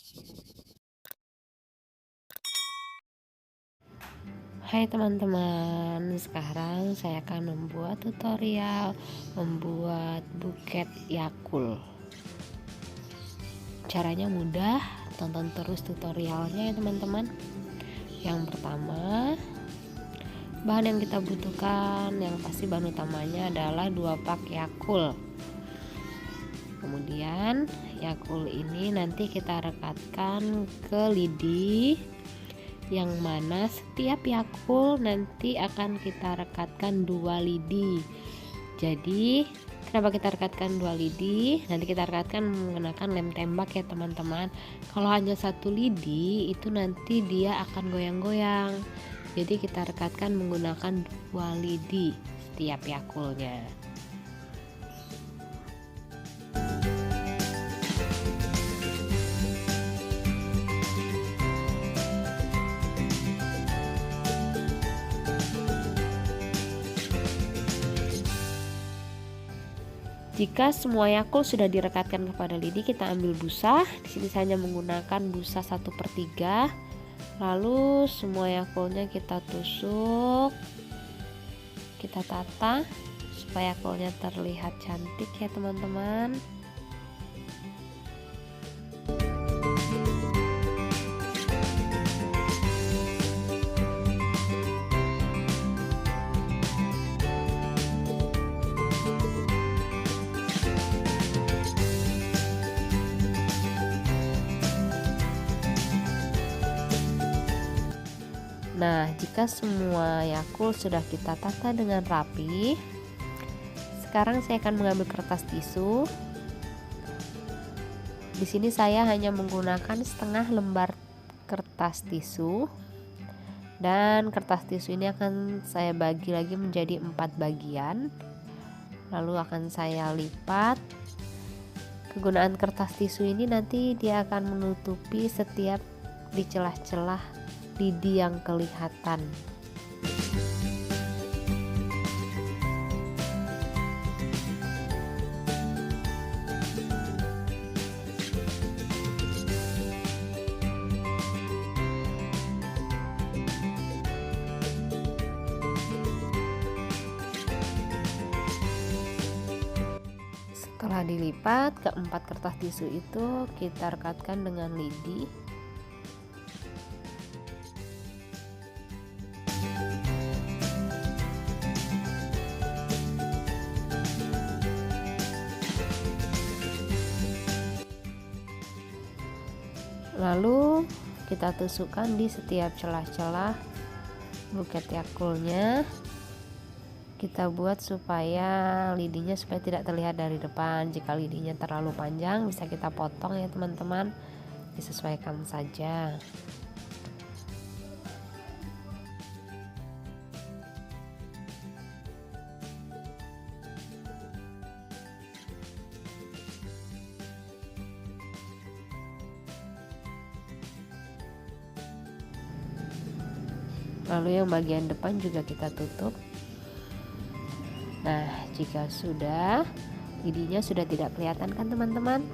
Hai teman-teman, sekarang saya akan membuat tutorial membuat buket Yakult. Caranya mudah, tonton terus tutorialnya ya teman-teman. Yang pertama, bahan yang kita butuhkan yang pasti bahan utamanya adalah 2 pak Yakult. Kemudian Yakult ini nanti kita rekatkan ke lidi, yang mana setiap Yakult nanti akan kita rekatkan 2 lidi. Jadi kenapa kita rekatkan 2 lidi? Nanti kita rekatkan menggunakan lem tembak ya teman-teman. Kalau hanya 1 lidi itu nanti dia akan goyang-goyang. Jadi kita rekatkan menggunakan 2 lidi setiap Yakultnya. Jika semua Yakult sudah direkatkan kepada lidi, kita ambil busa. Di sini saya hanya menggunakan busa 1/3. Lalu semua Yakultnya kita tusuk, kita tata supaya Yakultnya terlihat cantik ya teman-teman. Nah, jika semua Yakult sudah kita tata dengan rapi, sekarang saya akan mengambil kertas tisu. Di sini saya hanya menggunakan setengah lembar kertas tisu, dan kertas tisu ini akan saya bagi lagi menjadi 4 bagian. Lalu akan saya lipat. Kegunaan kertas tisu ini nanti dia akan menutupi setiap di celah-celah lidi yang kelihatan. Setelah dilipat, keempat kertas tisu itu kita rekatkan dengan lidi. Lalu kita tusukkan di setiap celah-celah buket Yakultnya. Kita buat supaya lidinya supaya tidak terlihat dari depan. Jika lidinya terlalu panjang bisa kita potong ya teman-teman, disesuaikan saja. Lalu yang bagian depan juga kita tutup. Nah, jika sudah, lidinya sudah tidak kelihatan kan teman-teman?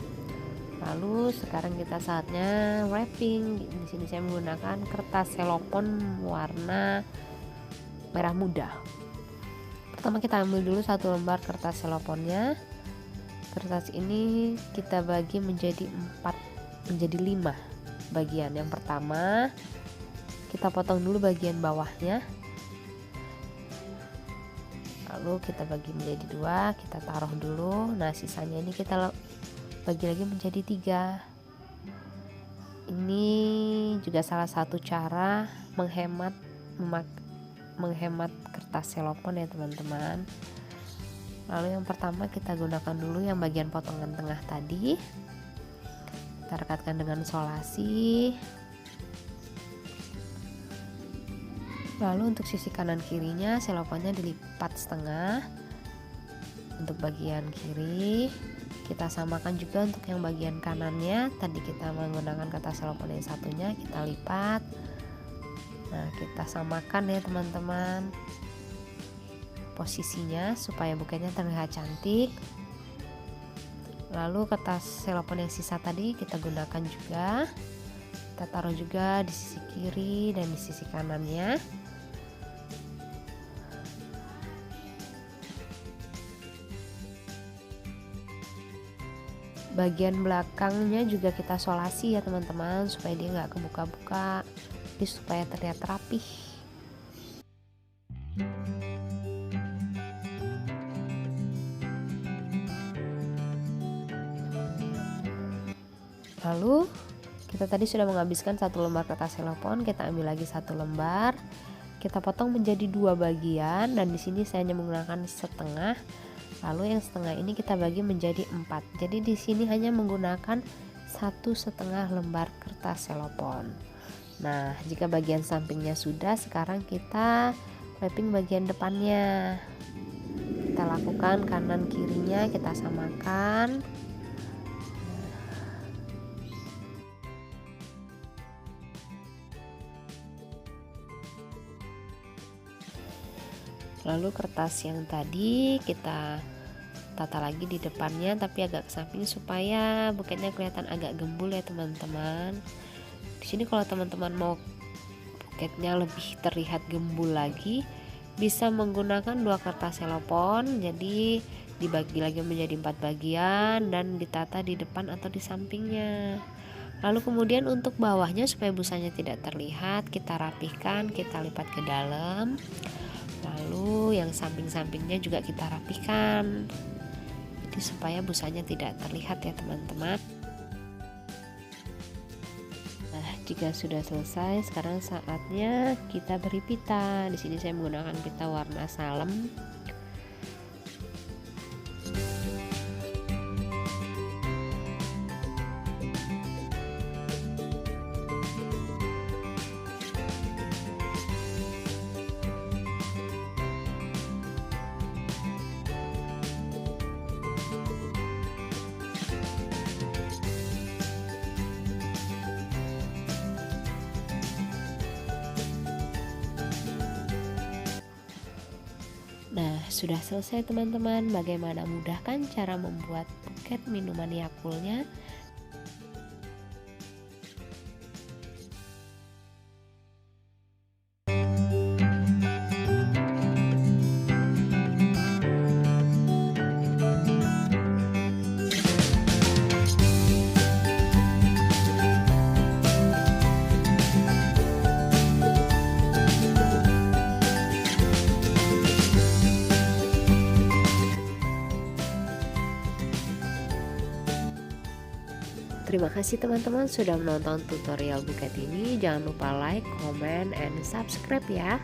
Lalu sekarang kita saatnya wrapping. Di sini saya menggunakan kertas selopon warna merah muda. Pertama kita ambil dulu 1 lembar kertas seloponnya. Kertas ini kita bagi menjadi 5 bagian. Yang pertama kita potong dulu bagian bawahnya, lalu kita bagi menjadi 2, kita taruh dulu. Nah, sisanya ini kita bagi lagi menjadi 3. Ini juga salah satu cara menghemat kertas selopon ya teman-teman. Lalu yang pertama kita gunakan dulu yang bagian potongan tengah tadi, kita rekatkan dengan solasi. Lalu untuk sisi kanan kirinya seloponnya dilipat setengah. Untuk bagian kiri kita samakan juga untuk yang bagian kanannya. Tadi kita menggunakan kertas selopon yang satunya, kita lipat. Nah, kita samakan ya teman-teman posisinya supaya buketnya terlihat cantik. Lalu kertas selopon yang sisa tadi kita gunakan juga, kita taruh juga di sisi kiri dan di sisi kanannya. Bagian belakangnya juga kita solasi ya teman-teman, supaya dia nggak kebuka-buka, jadi supaya terlihat rapih. Lalu kita tadi sudah menghabiskan 1 lembar kertas selopon, kita ambil lagi 1 lembar, kita potong menjadi 2 bagian, dan di sini saya hanya menggunakan setengah. Lalu yang setengah ini kita bagi menjadi 4. Jadi di sini hanya menggunakan 1,5 lembar kertas selopon. Nah, jika bagian sampingnya sudah, sekarang kita wrapping bagian depannya. Kita lakukan kanan kirinya, kita samakan. Lalu kertas yang tadi kita tata lagi di depannya, tapi agak ke samping supaya buketnya kelihatan agak gembul ya teman-teman. Di sini kalau teman-teman mau buketnya lebih terlihat gembul lagi, bisa menggunakan 2 kertas selopon, jadi dibagi lagi menjadi 4 bagian dan ditata di depan atau di sampingnya. Lalu kemudian untuk bawahnya supaya busanya tidak terlihat, kita rapihkan, kita lipat ke dalam. Lalu yang samping-sampingnya juga kita rapihkan, jadi supaya busanya tidak terlihat ya teman-teman. Nah, jika sudah selesai, sekarang saatnya kita beri pita. Di sini saya menggunakan pita warna salem. Nah, sudah selesai teman-teman. Bagaimana mudah kan cara membuat buket minuman Yakultnya? Terima kasih teman-teman sudah menonton tutorial buket ini. Jangan lupa like, comment, and subscribe ya.